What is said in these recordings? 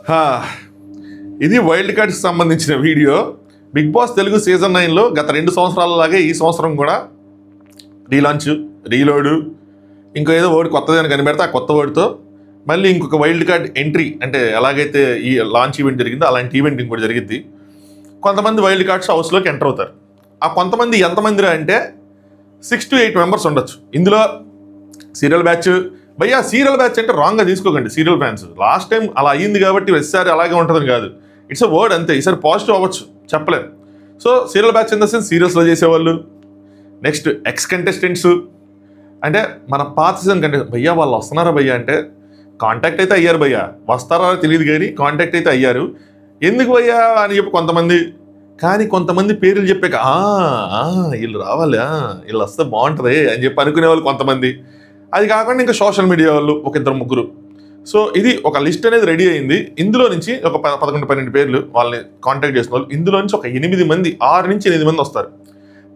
హా, ఇది వైల్డ్ కార్డ్స్కి సంబంధించిన వీడియో. బిగ్ బాస్ తెలుగు సీజన్ 9లో గత 2 సంవత్సరాలలాగే ఈ సంవత్సరం కూడా రీలాంచ్, రీలోడు, ఇంకో ఏదో వర్డ్ కొత్తదని కనిపెడితే ఆ కొత్త వర్డ్తో మళ్ళీ ఇంకొక వైల్డ్ కార్డ్ ఎంట్రీ, అంటే ఎలాగైతే ఈ లాంచ్ ఈవెంట్ జరిగిందో అలాంటి ఈవెంట్ ఇంకోటి జరిగింది. కొంతమంది వైల్డ్ కార్డ్స్ హౌస్లోకి ఎంటర్ అవుతారు. ఆ కొంతమంది ఎంతమందిరా అంటే 6 to 8 మెంబర్స్ ఉండొచ్చు. ఇందులో సీరియల్ బ్యాచ్, భయ్యా సీరియల్ బ్యాచ్ అంటే రాంగ్గా తీసుకోకండి. సీరియల్ ఫ్యాన్స్ లాస్ట్ టైం అలా అయ్యింది కాబట్టి ఈసారి అలాగే ఉంటుందని కాదు. ఇట్స్ అ వర్డ్ అంతే. ఈసారి పాజిటివ్ అవ్వచ్చు, చెప్పలేరు. So serial batch in the sense సీరియల్స్లో చేసేవాళ్ళు, నెక్స్ట్ ఎక్స్ కంటెస్టెంట్స్, అంటే మన పాత సీజన్ కంటెస్టెంట్. భయ్యా వాళ్ళు వస్తున్నారా భయ్యా అంటే కాంటాక్ట్ అయితే అయ్యారు, భయ్యా వస్తారా తెలియదు కానీ కాంటాక్ట్ అయితే అయ్యారు. ఎందుకు భయ్యా అని చెప్పి కొంతమంది, కానీ కొంతమంది పేర్లు చెప్పాక వీళ్ళు రావాలి, వీళ్ళు వస్తే బాగుంటుంది అని చెప్పి అనుకునే వాళ్ళు కొంతమంది. అది కాకుండా ఇంకా సోషల్ మీడియా వాళ్ళు ఒక 2-3. సో ఇది ఒక లిస్ట్ అనేది రెడీ అయింది. ఇందులో నుంచి ఒక 11-12 పేర్లు వాళ్ళని కాంటాక్ట్ చేసిన వాళ్ళు. ఇందులో నుంచి ఒక 8 మంది, 6 నుంచి 8 మంది వస్తారు.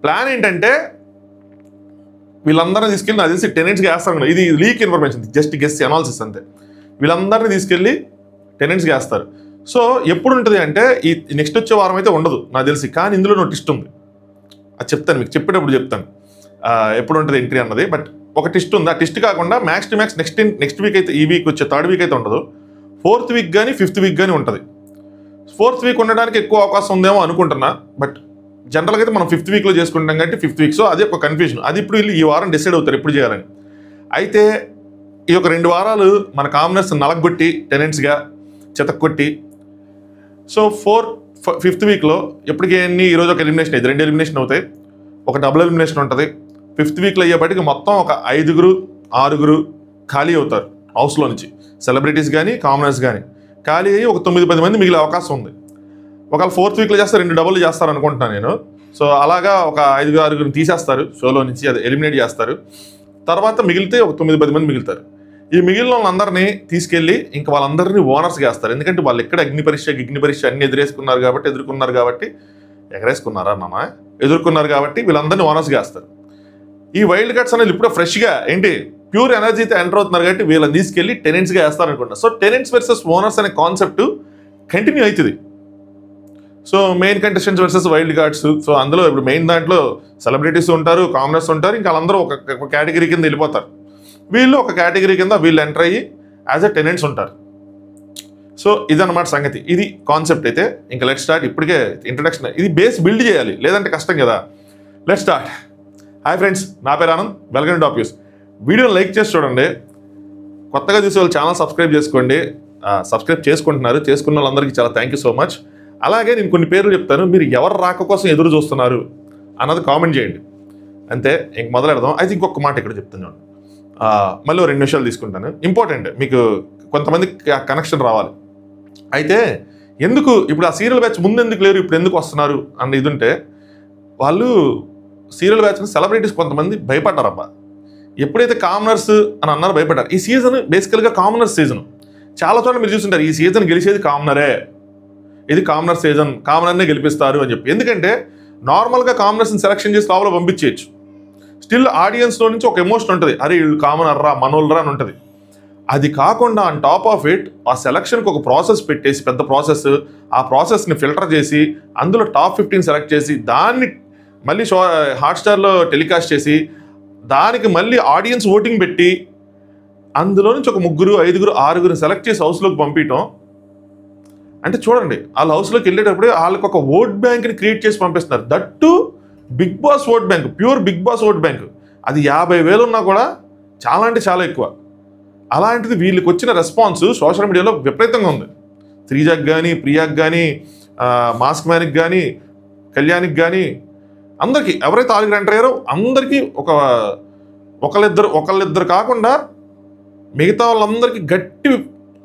ప్లాన్ ఏంటంటే వీళ్ళందరినీ తీసుకెళ్ళి నాకు తెలిసి టెనెంట్స్గా వేస్తారు. ఇది leak information, just guess analysis అంతే. వీళ్ళందరినీ తీసుకెళ్ళి టెనెంట్స్గా వేస్తారు. సో ఎప్పుడు ఉంటుంది అంటే ఈ నెక్స్ట్ వచ్చే వారం అయితే ఉండదు నాకు తెలిసి. కానీ ఇందులో నో ట్విస్ట్ ఉంది, అది చెప్తాను మీకు, చెప్పేటప్పుడు చెప్తాను ఎప్పుడు ఉంటుంది ఎంట్రీ అన్నది. బట్ ఒక ట్విస్ట్ ఉంది. ఆ ట్విస్ట్ కాకుండా max to max next week అయితే, ఈ వీక్ వచ్చే 3rd వీక్ అయితే ఉండదు. 4th వీక్ కానీ 5th వీక్ కానీ ఉంటుంది. 4th వీక్ ఉండడానికి ఎక్కువ అవకాశం ఉందేమో అనుకుంటున్నా. బట్ జనరల్గా అయితే మనం 5th వీక్లో చేసుకుంటాం కాబట్టి 5th వీక్. సో అది ఒక కన్ఫ్యూజన్. అది ఇప్పుడు వీళ్ళు ఈ వారం డిసైడ్ అవుతారు ఎప్పుడు చేయాలని. అయితే ఈ ఒక 2 వారాలు మన కామనర్స్ నలగొట్టి టెనెంట్స్గా చెతక్కొట్టి, సో 5th వీక్లో ఎప్పటికీ ఈరోజు ఒక ఎలిమినేషన్ అయితే 2 ఎలిమినేషన్ అవుతాయి, ఒక డబుల్ ఎలిమినేషన్ ఉంటుంది. 5th వీక్లో అయ్యేపటికి మొత్తం ఒక 5-6 ఖాళీ అవుతారు హౌస్లో నుంచి. సెలబ్రిటీస్ కానీ కామనర్స్ కానీ ఖాళీ అయ్యి ఒక 9-10 మంది మిగిలే అవకాశం ఉంది. ఒకవేళ 4th వీక్లో చేస్తే 2 డబుల్ చేస్తారు అనుకుంటున్నాను నేను. సో అలాగా ఒక 5-6 తీసేస్తారు షోలో నుంచి, అది ఎలిమినేట్ చేస్తారు. తర్వాత మిగిలితే ఒక 9-10 మంది మిగులుతారు. ఈ మిగిలిన వాళ్ళందరినీ తీసుకెళ్ళి ఇంకా వాళ్ళందరినీ ఓనర్స్గా వేస్తారు. ఎందుకంటే వాళ్ళు ఎక్కడ అగ్ని పరీక్ష అన్ని ఎదుర్కొన్నారు కాబట్టి ఎగరేసుకున్నారా నాన్న ఎదుర్కొన్నారు కాబట్టి వీళ్ళందరినీ ఓనర్స్గా వేస్తారు. ఈ వైల్డ్ కార్డ్స్ అనేది ఇప్పుడు ఫ్రెష్గా ఏంటి ప్యూర్ ఎనర్జీతో ఎంటర్ అవుతున్నారు కాబట్టి వీళ్ళని తీసుకెళ్ళి టెనెంట్స్గా వేస్తారనుకుంటా. సో టెనెంట్స్ వర్సెస్ ఓనర్స్ అనే కాన్సెప్ట్ కంటిన్యూ అవుతుంది. So main contestants versus wild cards. So అందులో ఇప్పుడు మెయిన్ దాంట్లో సెలబ్రిటీస్ ఉంటారు, కామనర్స్ ఉంటారు, ఇంకా వాళ్ళందరూ ఒక కేటగిరీ కింద వెళ్ళిపోతారు. వీళ్ళు ఒక కేటగిరీ కింద వీళ్ళు ఎంటర్ అయ్యి యాజ్ ఎ టెనెంట్స్ ఉంటారు. సో ఇదన్నమాట సంగతి. ఇది కాన్సెప్ట్. అయితే ఇంకా లెట్ స్టార్ట్. ఇప్పటికే ఇంట్రడక్షన్, ఇది బేస్ బిల్డ్ చేయాలి, లేదంటే కష్టం కదా. Let start. హాయ్ ఫ్రెండ్స్, నా పేరు Anand, welcome to top news. వీడియోని లైక్ చేసి చూడండి. కొత్తగా చూసే వాళ్ళు ఛానల్ సబ్స్క్రైబ్ చేసుకోండి. సబ్స్క్రైబ్ చేసుకున్న వాళ్ళందరికీ చాలా థ్యాంక్ యూ సో మచ్. అలాగే నేను కొన్ని పేర్లు చెప్తాను, మీరు ఎవరు రాక కోసం ఎదురు చూస్తున్నారు అన్నది కామెంట్ చేయండి. అంతే, ఇంక మొదలెడదాం. అయితే ఇంకొక మాట ఇక్కడ చెప్తున్నాను, మళ్ళీ 2 నిమిషాలు తీసుకుంటాను. ఇంపార్టెంట్, మీకు కొంతమంది కనెక్షన్ రావాలి. అయితే ఎందుకు ఇప్పుడు ఆ సీరియల్ బ్యాచ్ ముందు ఎందుకు లేరు, ఇప్పుడు ఎందుకు వస్తున్నారు అన్న ఇది ఉంటే, వాళ్ళు సీరియల్ బ్యాచ్ని సెలబ్రిటీస్ కొంతమంది భయపడ్డారబ్బా. ఎప్పుడైతే కామనర్స్ అని అన్నారో భయపడ్డారు. ఈ సీజన్ బేసికల్గా కామనర్స్ సీజన్. చాలా చోట్ల మీరు చూస్తుంటారు ఈ సీజన్ గెలిచేది కామనరే, ఇది కామనర్ సీజన్, కామనర్నే గెలిపిస్తారు అని చెప్పి. ఎందుకంటే నార్మల్గా కామనర్స్ని సెలెక్షన్ చేసి లోపల పంపించేయచ్చు. స్టిల్ ఆడియన్స్లో నుంచి ఒక ఎమోషన్ ఉంటుంది, అరే వీళ్ళు కామనర్ రా, మనోళ్ళరా అని ఉంటుంది. అది కాకుండా ఆన్ టాప్ ఆఫ్ ఇట్ ఆ సెలక్షన్కి ఒక ప్రాసెస్ పెట్టేసి, పెద్ద ప్రాసెస్, ఆ ప్రాసెస్ని ఫిల్టర్ చేసి అందులో టాప్ 15 సెలెక్ట్ చేసి దాన్ని మళ్ళీ హాట్స్టార్లో టెలికాస్ట్ చేసి దానికి మళ్ళీ ఆడియన్స్ ఓటింగ్ పెట్టి అందులో నుంచి ఒక 3, 5, 6 సెలెక్ట్ చేసి హౌస్లోకి పంపించడం అంటే చూడండి, వాళ్ళ హౌస్లోకి వెళ్ళేటప్పుడు వాళ్ళకి ఒక ఓట్ బ్యాంక్ని క్రియేట్ చేసి పంపిస్తున్నారు. That Bigg Boss vote bank, pure Bigg Boss vote bank. అది 50,000 ఉన్నా కూడా చాలా అంటే చాలా ఎక్కువ. అలాంటిది వీళ్ళకి వచ్చిన రెస్పాన్స్ సోషల్ మీడియాలో విపరీతంగా ఉంది. శ్రీజాకి కానీ, ప్రియాకి కానీ, మాస్క్ మ్యాన్కి కానీ, కళ్యాణ్కి కానీ, అందరికీ ఎవరైతే ఆరుగురు ఎంటర్ అయ్యారో అందరికీ ఒకళ్ళిద్దరు కాకుండా మిగతా వాళ్ళందరికీ గట్టి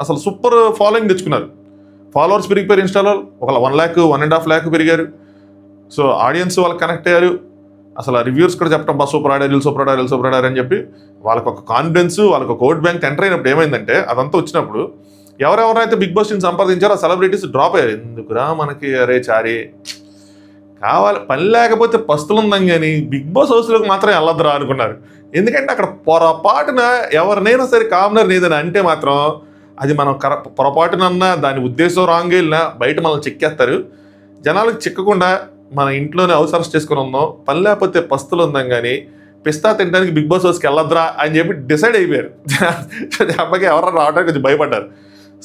అసలు సూపర్ ఫాలోయింగ్ తెచ్చుకున్నారు. ఫాలోవర్స్ పెరిగిపోయారు. ఇన్స్టాలో ఒక 1 lakh 1.5 lakh పెరిగారు. సో ఆడియన్స్ వాళ్ళకి కనెక్ట్ అయ్యారు. అసలు రివ్యూస్ కూడా చెప్పడం బా సూపర్ ఆడారు అని చెప్పి వాళ్ళకి ఒక కాన్ఫిడెన్స్, వాళ్ళకి ఒక ఓట్ బ్యాంక్ ఎంటర్ అయినప్పుడు ఏమైందంటే అదంతా వచ్చినప్పుడు ఎవరెవరైతే బిగ్ బాస్ని సంపాదించారో ఆ సెలబ్రిటీస్ డ్రాప్ అయ్యారు. ఎందుకురా మనకి, అరే చారి కావాలి, పని లేకపోతే పస్తులు ఉందాం కానీ బిగ్ బాస్ హౌస్లోకి మాత్రం వెళ్ళొద్దురా అనుకున్నారు. ఎందుకంటే అక్కడ పొరపాటున ఎవరినైనా సరే కామనర్ ఏదైనా అంటే మాత్రం అది మనం పొరపాటునన్నా దాని ఉద్దేశం రాంగ్ వెళ్ళినా బయట మనల్ని చెక్కేస్తారు. జనాలకు చిక్కకుండా మన ఇంట్లోనే హౌస్ అరెస్ట్ చేసుకుని ఉందాం, పని లేకపోతే పస్తులు ఉందాం, కానీ పిస్తా తినడానికి బిగ్ బాస్ హౌస్కి వెళ్ళొద్దురా అని చెప్పి డిసైడ్ అయిపోయారు. అబ్బాయికి ఎవరైనా రావడానికి కొంచెం భయపడ్డారు.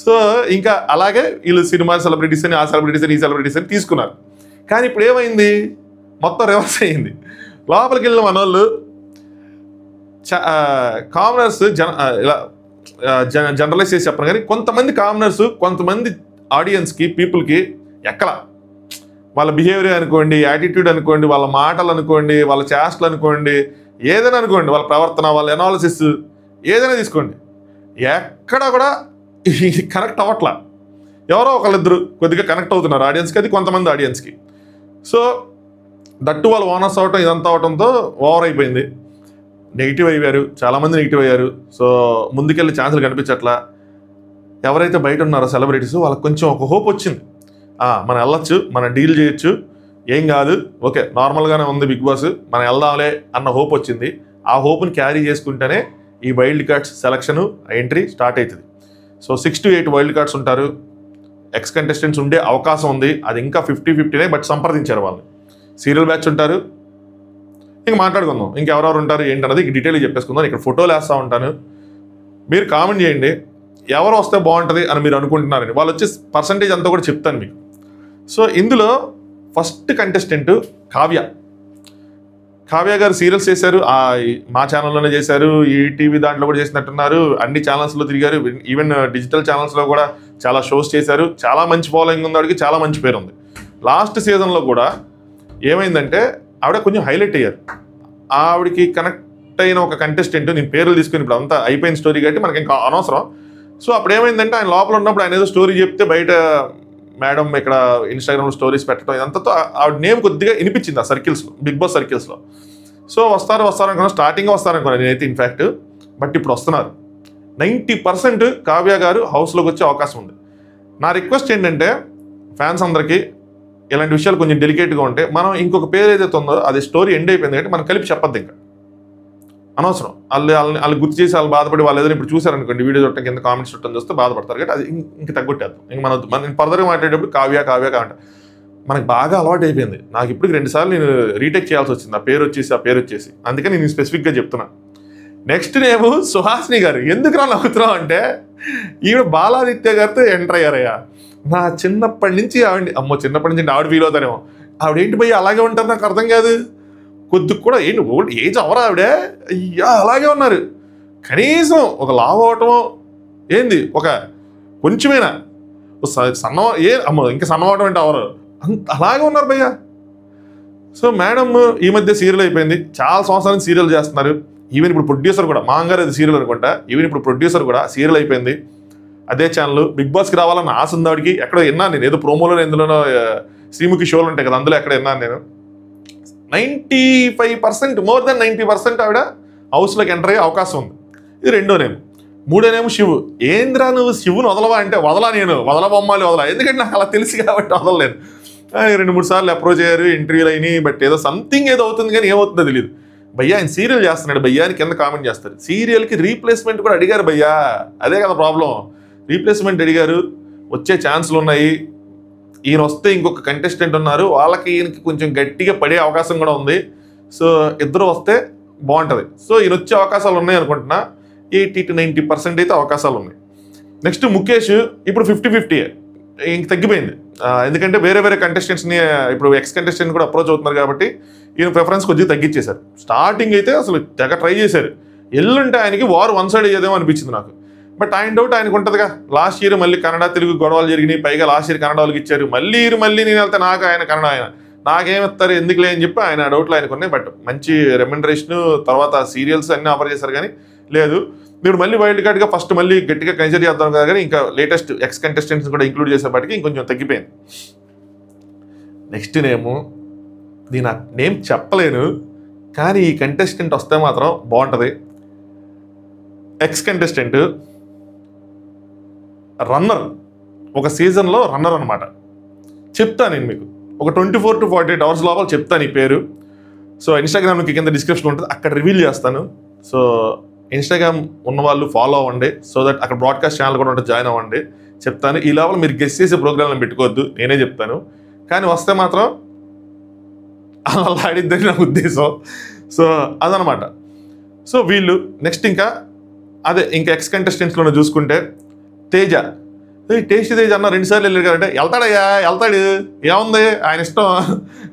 సో ఇంకా అలాగే వీళ్ళు సినిమా సెలబ్రిటీస్ అని, ఆ సెలబ్రిటీస్ అని, ఈ సెలబ్రిటీస్ అని తీసుకున్నారు. కానీ ఇప్పుడు ఏమైంది, మొత్తం రివర్స్ అయ్యింది. లోపలికి వెళ్ళిన మన వాళ్ళు కామనర్స్ ఇలా జనరలైజ్ చేసి చెప్పను, కానీ కొంతమంది కామనర్స్ కొంతమంది ఆడియన్స్కి పీపుల్కి ఎక్కల వాళ్ళ బిహేవియర్ అనుకోండి, యాటిట్యూడ్ అనుకోండి, వాళ్ళ మాటలు అనుకోండి, వాళ్ళ చేష్టలు అనుకోండి, ఏదైనా అనుకోండి, వాళ్ళ ప్రవర్తన, వాళ్ళ ఎనాలిసిస్ ఏదైనా తీసుకోండి, ఎక్కడ కూడా కనెక్ట్ అవ్వట్లా. ఎవరో ఒకళ్ళిద్దరు కొద్దిగా కనెక్ట్ అవుతున్నారు ఆడియన్స్కి, అది కొంతమంది ఆడియన్స్కి. సో దట్టు వాళ్ళు ఓనర్స్ అవటం ఇదంతా అవటంతో ఓవర్ అయిపోయింది. నెగిటివ్ అయ్యారు, చాలామంది నెగిటివ్ అయ్యారు. సో ముందుకెళ్ళి ఛాన్సులు కనిపించట్లా. ఎవరైతే బయట ఉన్నారో సెలబ్రిటీస్ వాళ్ళకి కొంచెం ఒక హోప్ వచ్చింది, మనం వెళ్ళొచ్చు, మనం డీల్ చేయొచ్చు, ఏం కాదు, ఓకే నార్మల్గానే ఉంది బిగ్ బాస్, మనం వెళ్దాంలే అన్న హోప్ వచ్చింది. ఆ హోప్ని క్యారీ చేసుకుంటేనే ఈ wild cards selection entry start అవుతుంది. సో 6 to 8 వైల్డ్ కార్డ్స్ ఉంటారు. ఎక్స్ కంటెస్టెంట్స్ ఉండే అవకాశం ఉంది. అది ఇంకా 50-50నే, బట్ సంప్రదించారు వాళ్ళు. సీరియల్ బ్యాచ్ ఉంటారు. ఇంక మాట్లాడుకుందాం ఇంకెవరెవరు ఉంటారు ఏంటన్నది డీటెయిల్గా చెప్పేసుకుందాం. ఇక్కడ ఫోటోలు వేస్తూ ఉంటాను, మీరు కామెంట్ చేయండి ఎవరు వస్తే బాగుంటుంది అని మీరు అనుకుంటున్నారని. వాళ్ళు వచ్చే పర్సంటేజ్ అంతా కూడా చెప్తాను మీకు. సో ఇందులో ఫస్ట్ కంటెస్టెంట్ కావ్య గారు సీరియల్స్ చేశారు, మా ఛానల్లోనే చేశారు, ఈ టీవీ దాంట్లో కూడా చేసినట్టున్నారు, అన్ని ఛానల్స్లో తిరిగారు, ఈవెన్ డిజిటల్ ఛానల్స్లో కూడా చాలా షోస్ చేశారు. చాలా మంచి ఫాలోయింగ్ ఉంది ఆవిడకి, చాలా మంచి పేరు ఉంది. లాస్ట్ సీజన్లో కూడా ఏమైందంటే ఆవిడ కొంచెం హైలైట్ అయ్యారు. ఆవిడకి కనెక్ట్ అయిన ఒక కంటెస్టెంట్, నేను పేర్లు తీసుకుని ఇప్పుడు అంతా అయిపోయిన స్టోరీ కాబట్టి మనకి ఇంకా అనవసరం. సో అప్పుడు ఏమైందంటే ఆయన లోపల ఉన్నప్పుడు ఆయన ఏదో స్టోరీ చెప్తే బయట మేడం ఇక్కడ ఇన్స్టాగ్రామ్లో స్టోరీస్ పెట్టడం ఇదంతా ఆవిడ నేమ్ కొద్దిగా వినిపించింది ఆ సర్కిల్స్లో, బిగ్ బాస్ సర్కిల్స్లో. సో వస్తారు అనుకున్నా, స్టార్టింగ్ వస్తారనుకున్నాను నేనైతే ఇన్ఫ్యాక్ట్. బట్ ఇప్పుడు వస్తున్నారు. 90% కావ్య గారు హౌస్లోకి వచ్చే అవకాశం ఉంది. నా రిక్వెస్ట్ ఏంటంటే ఫ్యాన్స్ అందరికీ ఇలాంటి విషయాలు కొంచెం డెలికేట్గా ఉంటే, మనం ఇంకొక పేరు ఏదైతే ఉందో అది స్టోరీ ఎండ్ అయిపోయింది కాబట్టి మనం కలిపి చెప్పద్దు, ఇంకా అనవసరం. వాళ్ళు గుర్తు చేసి వాళ్ళు బాధపడి వాళ్ళు ఏదైనా ఇప్పుడు చూసారనుకోండి వీడియో చూడటం కింద కామెంట్స్ చూడటం చూస్తే బాధపడతారు కాబట్టి అది ఇంక తగ్గొట్టేద్దాం. ఇంక మనం ఫర్దర్గా మాట్లాడేటప్పుడు కావ్య కావంట మనకు బాగా అలవాటు అయిపోయింది. నాకు ఇప్పుడు 2 సార్లు నేను రీటేక్ చేయాల్సి వచ్చింది ఆ పేరు వచ్చేసి. అందుకని నేను స్పెసిఫిక్గా చెప్తున్నా. నెక్స్ట్ నేమ్ సుహాసిని గారు. ఎందుకురా నవ్వుతున్నావు అంటే ఈవిడ బాలాదిత్య గారితో ఎంటర్ అయ్యారయ్యా. నా చిన్నప్పటి నుంచి చిన్నప్పటి నుంచి ఆవిడ ఫీల్ అవుతానేమో. ఆవిడేంటి భయ్య అలాగే ఉంటారు, నాకు అర్థం కాదు. కొద్దిగా కూడా ఏంటి ఓల్డ్ ఏజ్ అవరా ఆవిడే, అయ్యా అలాగే ఉన్నారు. కనీసం ఒక లావ్ అవటమో ఏంది ఒక కొంచెమేనా ఇంకా సన్నవటం అంటే అవరు, అలాగే ఉన్నారు భయ్య. సో మేడం ఈ మధ్య సీరియల్ అయిపోయింది, చాలా సంవత్సరాల నుంచి సీరియల్ చేస్తున్నారు. ఈవెన్ ఇప్పుడు ప్రొడ్యూసర్ కూడా, మా అంగారు అది సీరియల్ అనుకుంటా, ఈవెన్ ఇప్పుడు ప్రొడ్యూసర్ కూడా సీరియల్ అయిపోయింది. అదే ఛానల్ బిగ్ బాస్కి రావాలన్న ఆశ ఉంది ఆవిడికి. ఎక్కడో విన్నాను నేను, ఏదో ప్రోమోలో ఎందులోనో శ్రీముఖి షోలు ఉంటాయి కదా అందులో ఎక్కడ విన్నాను నేను. 95% మోర్ దెన్ 90% ఆవిడ హౌస్లోకి ఎంటర్ అయ్యే అవకాశం ఉంది. ఇది రెండో నేమ్. మూడో నేమ్ శివు. ఏంద్రా నువ్వు శివుని వదలవా అంటే నేను వదలబొమ్మాలి ఎందుకంటే నాకు అలా తెలుసు కాబట్టి వదలలేను. 2-3 సార్లు అప్రోచ్ అయ్యారు, ఇంటర్వ్యూలు అయినాయి, బట్ ఏదో సంథింగ్ ఏదో అవుతుంది కానీ ఏమవుతుందో తెలియదు. భయ్యా ఆయన సీరియల్ చేస్తున్నాడు భయ్యా అని కింద కామెంట్ చేస్తారు. సీరియల్కి రీప్లేస్మెంట్ కూడా అడిగారు భయ్యా, అదే కదా ప్రాబ్లం. రీప్లేస్మెంట్ అడిగారు, వచ్చే ఛాన్సులు ఉన్నాయి. ఈయన వస్తే ఇంకొక కంటెస్టెంట్ ఉన్నారు, వాళ్ళకి ఈయనకి కొంచెం గట్టిగా పడే అవకాశం కూడా ఉంది. సో ఇద్దరు వస్తే బాగుంటుంది. సో ఈయన వచ్చే అవకాశాలు ఉన్నాయి అనుకుంటున్నా. 80 to 90% అయితే అవకాశాలు ఉన్నాయి. నెక్స్ట్ ముఖేష్. ఇప్పుడు 50-50 ఇంక తగ్గిపోయింది. ఎందుకంటే వేరే కంటెస్టెంట్స్ని ఇప్పుడు ఎక్స్ కంటెస్టెంట్ కూడా అప్రోచ్ అవుతున్నారు కాబట్టి ఈయన ప్రిఫరెన్స్ కొద్దిగా తగ్గించేశారు. స్టార్టింగ్ అయితే అసలు తెగ ట్రై చేశారు. ఎల్లుంటే ఆయనకి వార్ వన్ సైడ్ అయ్యేదేమో అనిపించింది నాకు. బట్ ఆయన డౌట్ ఆయనకు ఉంటుందిగా. లాస్ట్ ఇయర్ మళ్ళీ కన్నడ తెలుగు గొడవలు జరిగినాయి, పైగా లాస్ట్ ఇయర్ కన్నడ వాళ్ళకి ఇచ్చారు. మళ్ళీ నేను వెళ్తే నాకు ఆయన కన్నడ, ఆయన నాకేమిస్తారు ఎందుకులే అని చెప్పి ఆయన డౌట్లు ఆయనకు ఉన్నాయి. బట్ మంచి రెమ్యునరేషన్, తర్వాత సీరియల్స్ అన్నీ ఆఫర్ చేశారు కానీ లేదు. ఇప్పుడు మళ్ళీ వైల్డ్ కార్డ్గా ఫస్ట్ మళ్ళీ గట్టిగా కన్సిడర్ చేద్దాం కదా, కానీ ఇంకా లేటెస్ట్ ఎక్స్ కంటెస్టెంట్స్ కూడా ఇంక్లూడ్ చేసేపాటికి ఇంకొంచెం తగ్గిపోయింది. నెక్స్ట్ నేము నేను నేమ్ చెప్పలేను, కానీ ఈ కంటెస్టెంట్ వస్తే మాత్రం బాగుంటుంది. ఎక్స్ కంటెస్టెంట్ రన్నర్, ఒక సీజన్లో రన్నర్ అనమాట. చెప్తాను నేను మీకు ఒక 24 to 48 hours లోపల చెప్తాను ఈ పేరు. సో ఇన్స్టాగ్రామ్కి కింద డిస్క్రిప్షన్ ఉంటుంది, అక్కడ రివీల్ చేస్తాను. సో ఇన్స్టాగ్రామ్ ఉన్న వాళ్ళు ఫాలో అవ్వండి, సో దట్ అక్కడ బ్రాడ్కాస్ట్ ఛానల్ కూడా ఉంటే జాయిన్ అవ్వండి. చెప్తాను. ఈ లోపల మీరు గెస్ చేసే ప్రోగ్రాంలను పెట్టుకోవద్దు, నేనే చెప్తాను. కానీ వస్తే మాత్రం అలా ఆడిద్దని నా ఉద్దేశం. సో అదనమాట. సో వీళ్ళు నెక్స్ట్ ఇంకా ఎక్స్ కంటెస్టెంట్స్లో చూసుకుంటే తేజ, టేస్టీ తేజ అన్న 2 సార్లు వెళ్ళారు కదంటే వెళ్తాడయ్యా, వెళ్తాడు, ఏముంది ఆయన ఇష్టం,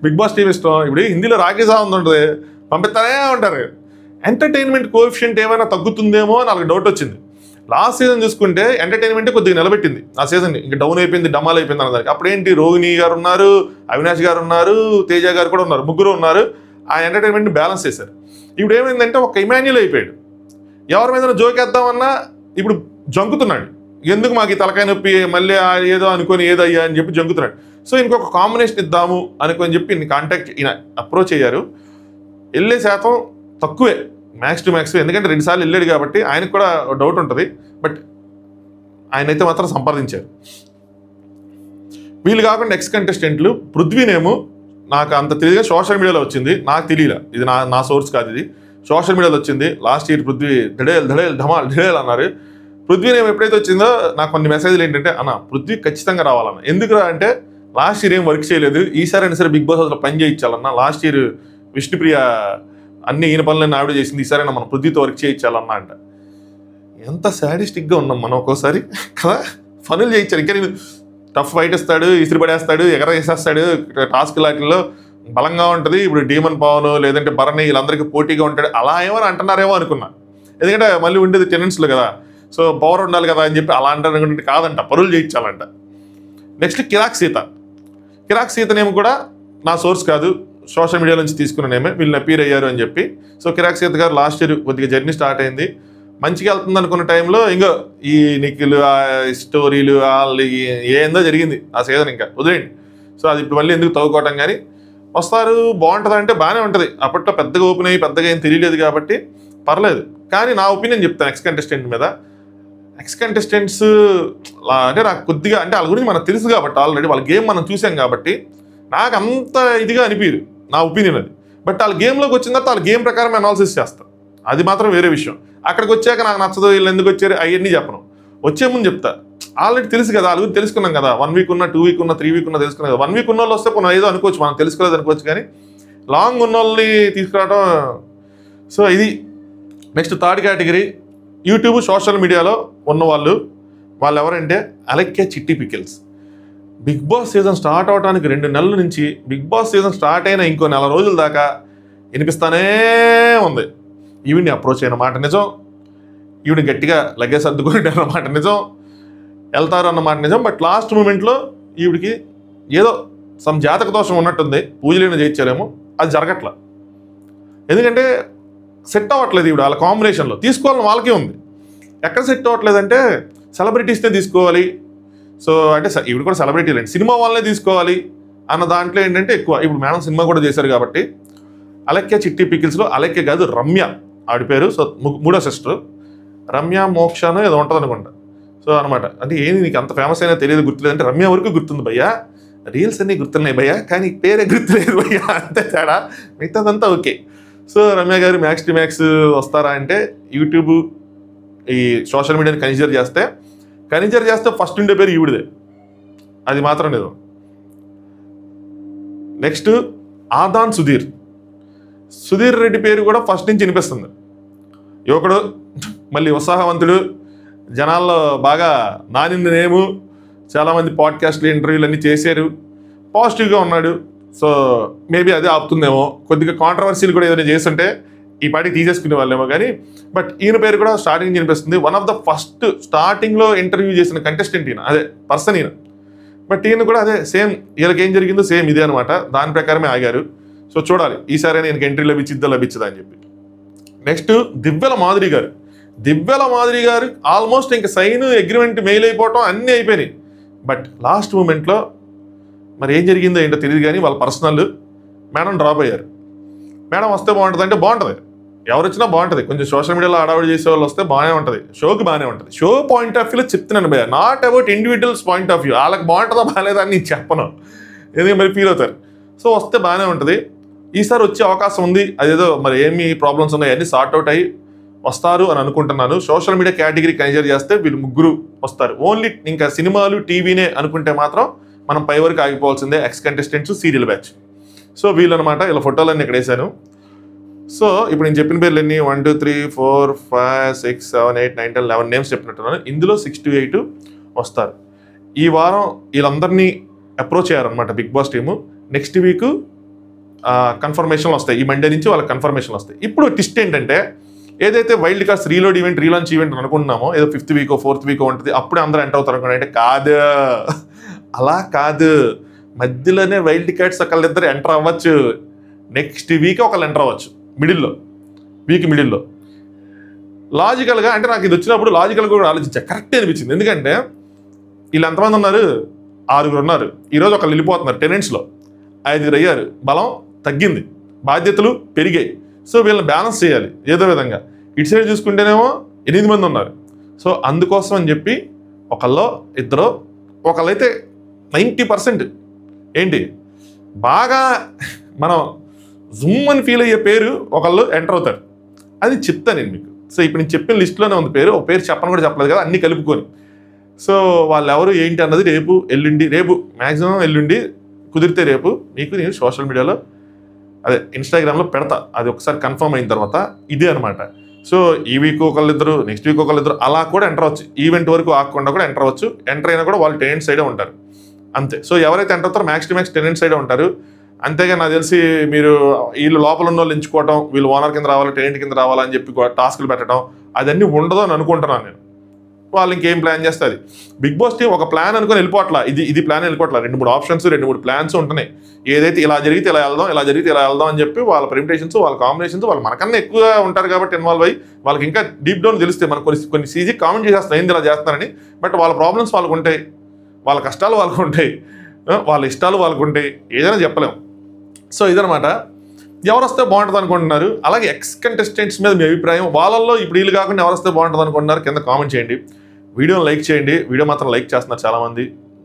బిగ్ బాస్ టీం ఇష్టం. ఇప్పుడు హిందీలో రాకేష్ ఉంటుంది, పంపిస్తానే ఉంటారు. ఎంటర్టైన్మెంట్ కోఎఫిషియంట్ ఏమైనా తగ్గుతుందేమో అని వాళ్ళకి డౌట్ వచ్చింది. లాస్ట్ సీజన్ చూసుకుంటే ఎంటర్టైన్మెంటే కొద్దిగా నిలబెట్టింది. ఆ సీజన్ ఇంకా డౌన్ అయిపోయింది, డమాల్ అయిపోయింది అన్నదానికి. అప్పుడేంటి, రోహిణి గారు ఉన్నారు, అవినాష్ గారు ఉన్నారు, తేజ గారు కూడా ఉన్నారు, ముగ్గురు ఉన్నారు. ఆ ఎంటర్టైన్మెంట్ని బ్యాలెన్స్ చేశారు. ఇప్పుడు ఏమైందంటే ఒక ఇమాన్యుల్ అయిపోయాడు. ఎవరి మీద జోకేద్దామన్నా ఇప్పుడు జంకుతున్నాడు. ఎందుకు మాకు ఈ తలకాయ నొప్పి, మళ్ళీ ఏదో అనుకొని ఏదయ్యా అని చెప్పి జంకుతున్నాడు. సో ఇంకొక కాంబినేషన్ ఇద్దాము అనుకొని చెప్పి ఈయన అప్రోచ్ అయ్యారు. వెళ్ళే శాతం తక్కువే, మ్యాక్స్ టు మ్యాక్స్. ఎందుకంటే 2 సార్లు వెళ్ళాడు కాబట్టి ఆయనకు కూడా డౌట్ ఉంటుంది. బట్ ఆయన అయితే మాత్రం సంపాదించారు. వీళ్ళు కాకుండా ఎక్స్ కంటెస్టెంట్లు పృథ్వీనేమో నాకు అంత తెలియదు, సోషల్ మీడియాలో వచ్చింది, నాకు తెలియలే, ఇది నా సోర్స్ కాదు, ఇది సోషల్ మీడియాలో వచ్చింది. లాస్ట్ ఇయర్ పృథ్వీ ధడేల్ ధమాల్ అన్నారు. పృథ్వీనేమో ఎప్పుడైతే వచ్చిందో నాకు కొన్ని మెసేజ్లు ఏంటంటే, అన్న పృథ్వీ ఖచ్చితంగా రావాలన్న. ఎందుకురా అంటే లాస్ట్ ఇయర్ ఏం వర్క్ చేయలేదు, ఈసారి అయినా సరే బిగ్ బాస్ హౌస్లో పని చేయించాలన్న. లాస్ట్ ఇయర్ విష్ణుప్రియ అన్ని ఈయన పనులన్నీ ఆవిడ చేసింది, ఈసారైనా మనం పృథ్వీతో వర్క్ చేయించాలన్నా అంట. ఎంత సాడిస్టిక్గా ఉన్నాం మనం ఒక్కోసారి కదా. పనులు చేయించారు, ఇంకా నేను టఫ్ ఫైట్ ఇస్తాడు, ఇసిరి పడేస్తాడు, వేసేస్తాడు, టాస్క్ లాటిల్లో బలంగా ఉంటుంది. ఇప్పుడు డీమన్ పవన్ లేదంటే భరణి వీళ్ళందరికీ పోటీగా ఉంటాడు, అలా ఏమో అంటున్నారేమో అనుకున్నా. ఎందుకంటే మళ్ళీ ఉండేది టెనెంట్స్లో కదా, సో పవర్ ఉండాలి కదా అని చెప్పి అలా అంటారు. కాదంట, పనులు చేయించాలంట. నెక్స్ట్ కిరాక్ సీతనేమో కూడా నా సోర్స్ కాదు, సోషల్ మీడియా నుంచి తీసుకున్న నేమే, వీళ్ళని అపీర్ అయ్యారు అని చెప్పి. సో కిరాక్ సీత గారు లాస్ట్ ఇయర్ కొద్దిగా జర్నీ స్టార్ట్ అయింది, మంచిగా వెళ్తుంది అనుకున్న టైంలో ఇంకా ఈ నిఖిలు ఆ స్టోరీలు వాళ్ళు ఏందో జరిగింది ఆ సీజన్, ఇంకా వదిలేండి. సో అది ఇప్పుడు మళ్ళీ ఎందుకు తవ్వుకోవటం. కానీ వస్తారు, బాగుంటుంది అంటే బాగానే ఉంటుంది. అప్పట్లో పెద్దగా ఓపెన్ అయ్యి పెద్దగా ఏం తెలియలేదు కాబట్టి పర్లేదు. కానీ నా ఒపీనియన్ చెప్తాను ఎక్స్ కంటెస్టెంట్ మీద. ఎక్స్ కంటెస్టెంట్స్ అంటే నాకు కొద్దిగా, అంటే వాళ్ళ గురించి మనకు తెలుసు కాబట్టి, ఆల్రెడీ వాళ్ళ గేమ్ మనం చూసాం కాబట్టి నాకు అంత ఇదిగా అనిపించదు, నా ఒపీనియన్ అది. బట్ వాళ్ళ గేమ్లోకి వచ్చిన తర్వాత వాళ్ళ గేమ్ ప్రకారం అనాలిసిస్ చేస్తాను, అది మాత్రం వేరే విషయం. అక్కడికి వచ్చాక నాకు నచ్చదు, వీళ్ళు ఎందుకు వచ్చారు అవన్నీ చెప్పను, వచ్చే ముందు చెప్తా. ఆల్రెడీ తెలుసు కదా, వాళ్ళ గురించి తెలుసుకున్నాం కదా. 1 వీక్ ఉన్నా, 2 వీక్ ఉన్నా, 3 వీక్ ఉన్నా తెలుసుకున్నాం కదా. 1 వీక్ ఉన్న వాళ్ళు వస్తే మనం ఏదో అనుకోవచ్చు, మనం తెలుసుకోలేదు అనుకోవచ్చు. కానీ లాంగ్ ఉన్న వాళ్ళని తీసుకురావడం. సో ఇది next third category, YouTube social మీడియాలో ఉన్నవాళ్ళు. వాళ్ళు ఎవరంటే Alekhya Chitti pickles. Bigg Boss season start అవడానికి 2 నెలల నుంచి, బిగ్ బాస్ సీజన్ స్టార్ట్ అయిన ఇంకో 4 రోజుల దాకా వినిపిస్తానే ఉంది. ఈవిడ్ని అప్రోచ్ అయిన మాట నిజం, ఈవిడ గట్టిగా లగేజ్ సర్దుకుంటే అన్నమాట నిజం, వెళ్తారు అన్నమాట నిజం. బట్ లాస్ట్ మూమెంట్లో ఈవిడికి ఏదో సమ్ జాతక దోషం ఉన్నట్టుంది, పూజలైనా చేయించారేమో, అది జరగట్ల. ఎందుకంటే సెట్ అవ్వట్లేదు ఈవిడ వాళ్ళ కాంబినేషన్లో. తీసుకోవాలని వాళ్ళకే ఉంది, ఎక్కడ సెట్ అవ్వట్లేదంటే సెలబ్రిటీస్నే తీసుకోవాలి. సో అంటే ఈవిడ కూడా సెలబ్రిటీ లేండి, సినిమా వాళ్ళనే తీసుకోవాలి అన్న దాంట్లో ఏంటంటే ఎక్కువ. ఇప్పుడు మేడం సినిమా కూడా చేశారు కాబట్టి. అలెక్కే చిట్టి పికిల్స్లో అలెక్కే కాదు, రమ్య ఆడి పేరు. సో 3వ సిస్టర్ రమ్య మోక్షను ఏదో ఉంటుంది అనుకుంటా. సో అనమాట. అంటే ఏంది నీకు అంత ఫేమస్ అయినా తెలియదు, గుర్తులేదు అంటే రమ్య వరకు గుర్తుంది భయ్యా, రీల్స్ అన్నీ గుర్తున్నాయి భయ్యా, కానీ పేరే గుర్తులేదు భయ్యా, అంతే తేడా, మిగతాదంతా ఓకే. సో రమ్య గారు మ్యాక్స్ టు మ్యాక్స్ వస్తారా అంటే యూట్యూబ్ ఈ సోషల్ మీడియాని కన్సిడర్ చేస్తే ఫస్ట్ ఉండే పేరు ఈవిడదే, అది మాత్రం లేదు. నెక్స్ట్ ఆదాన్ సుధీర్ రెడ్డి పేరు కూడా ఫస్ట్ నుంచి వినిపిస్తుంది. యువకుడు, మళ్ళీ ఉత్సాహవంతుడు, జనాల్లో బాగా నానిన నేము, చాలామంది పాడ్కాస్ట్లు ఇంటర్వ్యూలు అన్నీ చేశారు, పాజిటివ్గా ఉన్నాడు. సో మేబీ అదే ఆపుతుందేమో. కొద్దిగా కాంట్రవర్సీలు కూడా ఏదైనా చేస్తుంటే ఈ పార్టీ తీసేసుకునే వాళ్ళేమో. కానీ బట్ ఈయన పేరు కూడా స్టార్టింగ్ వినిపిస్తుంది. వన్ ఆఫ్ ద ఫస్ట్ స్టార్టింగ్లో ఇంటర్వ్యూ చేసిన కంటెస్టెంట్ ఈయన, అదే పర్సన్ ఈయన. బట్ ఈయన కూడా అదే సేమ్, వీళ్ళకి ఏం జరిగిందో సేమ్ ఇదే అనమాట, దాని ప్రకారమే ఆగారు. సో చూడాలి ఈసారి ఈయనకి ఎంట్రీ లభించదా అని చెప్పి. నెక్స్ట్ దివ్యల మాధురి గారు ఆల్మోస్ట్ ఇంకా సైన్ అగ్రిమెంట్ మెయిల్ అయిపోవటం అన్నీ అయిపోయినాయి. బట్ లాస్ట్ మూమెంట్లో మరి ఏం జరిగిందో ఏంటో తెలియదు, కానీ వాళ్ళ పర్సనల్ మేడం డ్రాప్ అయ్యారు. మేడం వస్తే బాగుంటుంది అంటే బాగుంటుంది, ఎవరు వచ్చినా బాగుంటుంది. కొంచెం సోషల్ మీడియాలో ఆడవాడు చేసే వాళ్ళు వస్తే బాగానే ఉంటుంది, షోకి బాగానే ఉంటుంది. షో పాయింట్ ఆఫ్ వ్యూలో చెప్తున్నాను భయ్య, not about individuals point of view. వాళ్ళకి బాగుంటుందా బాగాలేదా అని నేను చెప్పను, ఎందుకంటే మరి ఫీల్ అవుతారు. సో వస్తే బాగానే ఉంటుంది. ఈసారి వచ్చే అవకాశం ఉంది, అదేదో మరి ఏమి ప్రాబ్లమ్స్ ఉన్నాయి అన్నీ సార్ట్ అవుట్ అయ్యి వస్తారు అని అనుకుంటున్నాను. సోషల్ మీడియా కేటగిరీ కన్సిడర్ చేస్తే వీళ్ళు ముగ్గురు వస్తారు. ఓన్లీ ఇంకా సినిమాలు టీవీనే అనుకుంటే మాత్రం మనం పై వరకు ఆగిపోవాల్సిందే, ex contestants, serial batch. So వీళ్ళు అనమాట. ఇలా ఫోటోలన్నీ ఇక్కడ వేసాను. సో ఇప్పుడు నేను చెప్పిన పేర్లు ఎన్ని, 1 2 3 4 5 6 7 8 9 10 11 నేమ్స్ చెప్పినట్టున్నాను. ఇందులో 6 to 8 వస్తారు. ఈ వారం వీళ్ళందరినీ అప్రోచ్ అయ్యారనమాట Bigg Boss team. Next week కన్ఫర్మేషన్లు వస్తాయి. ఈ మండే నుంచి వాళ్ళకి కన్ఫర్మేషన్లు వస్తాయి. ఇప్పుడు ట్విస్ట్ ఏంటంటే, ఏదైతే wild cards reload event, relaunch event అనుకుంటున్నామో, ఏదో 5th వీక్ 4th వీక్ ఉంటుంది, అప్పుడే అందరూ ఎంటర్ అవుతారు అనుకోండి. అంటే కాదు, అలా కాదు. మధ్యలోనే వైల్డ్ కార్డ్స్ ఒకళ్ళిద్దరు ఎంటర్ అవ్వచ్చు. నెక్స్ట్ వీక్ ఒకళ్ళు ఎంటర్ అవ్వచ్చు మిడిల్లో. లాజికల్గా అంటే నాకు ఇది వచ్చినప్పుడు లాజికల్గా కూడా ఆలోచించా. కరెక్టే అనిపించింది. ఎందుకంటే వీళ్ళు ఎంతమంది ఉన్నారు, 6 ఉన్నారు. ఈరోజు ఒకళ్ళు వెళ్ళిపోతున్నారు. టెనెంట్స్లో 5 అయ్యారు. బలం తగ్గింది, బాధ్యతలు పెరిగాయి. సో వీళ్ళని బ్యాలెన్స్ చేయాలి ఏదో విధంగా. ఇటు సైడ్ చూసుకుంటేనేమో 8 మంది ఉన్నారు. సో అందుకోసం అని చెప్పి ఒకళ్ళో ఇద్దరు, ఒకళ్ళైతే 90% ఏంటి బాగా మనం జూమ్ అని ఫీల్ అయ్యే పేరు ఒకళ్ళు ఎంటర్ అవుతారు. అది చెప్తాను నేను మీకు. సో ఇప్పుడు నేను చెప్పిన లిస్టులోనే ఉంది పేరు. ఒక పేరు చెప్పని కూడా చెప్పలేదు కదా, అన్నీ కలుపుకొని. సో వాళ్ళు ఎవరు ఏంటి అన్నది రేపు మ్యాక్సిమం ఎల్లుండి కుదిరితే రేపు మీకు నేను సోషల్ మీడియాలో, అదే ఇన్స్టాగ్రామ్లో పెడతా. అది ఒకసారి కన్ఫర్మ్ అయిన తర్వాత ఇదే అనమాట. సో ఈ వీక్ ఒకళ్ళిద్దరు, నెక్స్ట్ వీక్ ఒకళ్ళిద్దరు, అలా కూడా ఎంటర్ అవ్వచ్చు. ఈవెంట్ వరకు ఆగకుండా కూడా ఎంటర్ అవ్వచ్చు. ఎంటర్ అయినా కూడా వాళ్ళు టెనెంట్ సైడే ఉంటారు అంతే. సో ఎవరైతే ఎంటర్ అవుతారో మ్యాక్స్ టు మ్యాక్స్ టెనెంట్ సైడే ఉంటారు. అంతేగా నాకు తెలిసి మీరు వీళ్ళు లోపల ఉన్న వాళ్ళు ఎంచుకోవటం, వీళ్ళు ఓనర్ కింద రావాలి, టెనెంట్ కింద రావాలని చెప్పి టాస్క్లు పెట్టడం అదన్నీ ఉండదు అని అనుకుంటున్నాను నేను. వాళ్ళు ఇంకేం ప్లాన్ చేస్తారు. బిగ్ బాస్ టీం ఒక ప్లాన్ అనుకుని వెళ్ళిపోవట్లా. ఇది ప్లాన్ వెళ్ళిపోవట్లా. 2-3 ఆప్షన్స్, 2-3 ప్లాన్స్ ఉంటున్నాయి. ఏదైతే ఇలా జరిగితే ఇలా వెళ్దాం, ఇలా జరిగితే ఇలా వెళ్దాం అని చెప్పి వాళ్ళ ప్రెజెంటేషన్స్, వాళ్ళ కాంబినేషన్స్, వాళ్ళు మనకన్నా ఎక్కువ ఉంటారు కాబట్టి ఇన్వాల్వ్ అయ్యి వాళ్ళకి ఇంకా డీప్ డౌన్ తెలిస్తే మనకు కొన్ని సీజీ కామెంట్ చేస్తారు ఏంది ఇలా చేస్తున్నారని. బట్ వాళ్ళ ప్రాబ్లమ్స్ వాళ్ళకు ఉంటాయి, వాళ్ళ కష్టాలు వాళ్ళకు ఉంటాయి, వాళ్ళ ఇష్టాలు వాళ్ళకు ఉంటాయి. ఏదైనా చెప్పలేము. సో ఇదనమాట. ఎవరు వస్తే బాగుంటుంది అనుకుంటున్నారు. అలాగే ఎక్స్ కంటెస్టెంట్స్ మీద మీ అభిప్రాయం, వాళ్ళల్లో ఇప్పుడు వీళ్ళు కాకుండా ఎవరు వస్తే బాగుంటుంది అనుకుంటున్నారు కింద కామెంట్ చేయండి. వీడియోని లైక్ చేయండి. వీడియో మాత్రం లైక్ చేస్తున్నారు చాలామంది,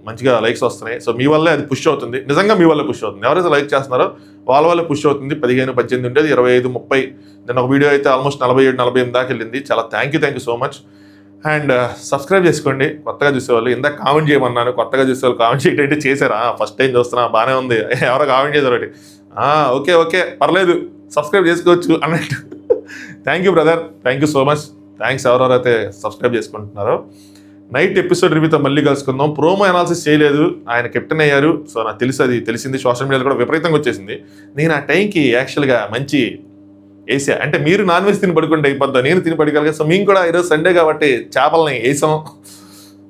మంచిగా లైక్స్ వస్తున్నాయి. సో మీ వల్లే అది పుష్ అవుతుంది. నిజంగా మీ వల్లే పుష్ అవుతుంది. ఎవరైతే లైక్ చేస్తున్నారో వాళ్ళ వల్లే పుష్ అవుతుంది. 15, 18 ఉండేది 25, 30. నేను ఒక వీడియో అయితే ఆల్మోస్ట్ 47, 48 దాకా వెళ్ళింది. చాలా thank you so much. And subscribe చేసుకోండి కొత్తగా చూసేవాళ్ళు. ఇందాక కామెంట్ చేయమన్నాను, కొత్తగా చూసేవాళ్ళు కామెంట్ చేయటంటే చేశారా? ఫస్ట్ టైం చూస్తున్నా, బాగానే ఉంది. ఎవరో కామెంట్ చేశారు ఒకటి, ఓకే పర్లేదు సబ్స్క్రైబ్ చేసుకోవచ్చు అన్నట్టు. Thank you brother, thank you so much. Thanks ఎవరెవరైతే సబ్స్క్రైబ్ చేసుకుంటున్నారో. నైట్ ఎపిసోడ్ రివ్యూతో మళ్ళీ కలుసుకుందాం. ప్రోమో అనాలిసిస్ చేయలేదు, ఆయన కెప్టెన్ అయ్యారు. సో నాకు తెలిసింది. సోషల్ మీడియాలో కూడా విపరీతంగా వచ్చేసింది. నేను ఆ టైంకి యాక్చువల్గా మంచి వేసా. అంటే మీరు నాన్ వెజ్ తిని పడుకుంటే అయిపోద్దా, నేను తిని పడుకోగలిగా. సో మేము కూడా ఈరోజు సండే కాబట్టి చేపలని వేసాం.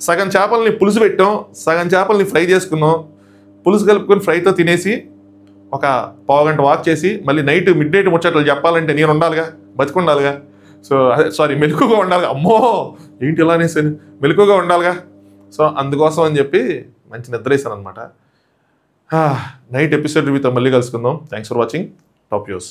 సగం చేపలని పులుసు పెట్టాం, సగం చేపలని ఫ్రై చేసుకున్నాం. పులుసు కలుపుకొని ఫ్రైతో తినేసి ఒక పావుగంట వాక్ చేసి మళ్ళీ మిడ్ నైట్ ముచ్చట్లు చెప్పాలంటే నేను ఉండాలిగా, బతికుండాలిగా. సో అదే మెలకుగా ఉండాలిగా. అమ్మో ఏంటి ఇలా అనేసాను, మెలకుగా ఉండాలిగా. సో అందుకోసం అని చెప్పి మంచి నిద్ర వేసాను అనమాట. నైట్ ఎపిసోడ్ రివ్యూతో మళ్ళీ కలుసుకుందాం. Thanks for watching. Top news.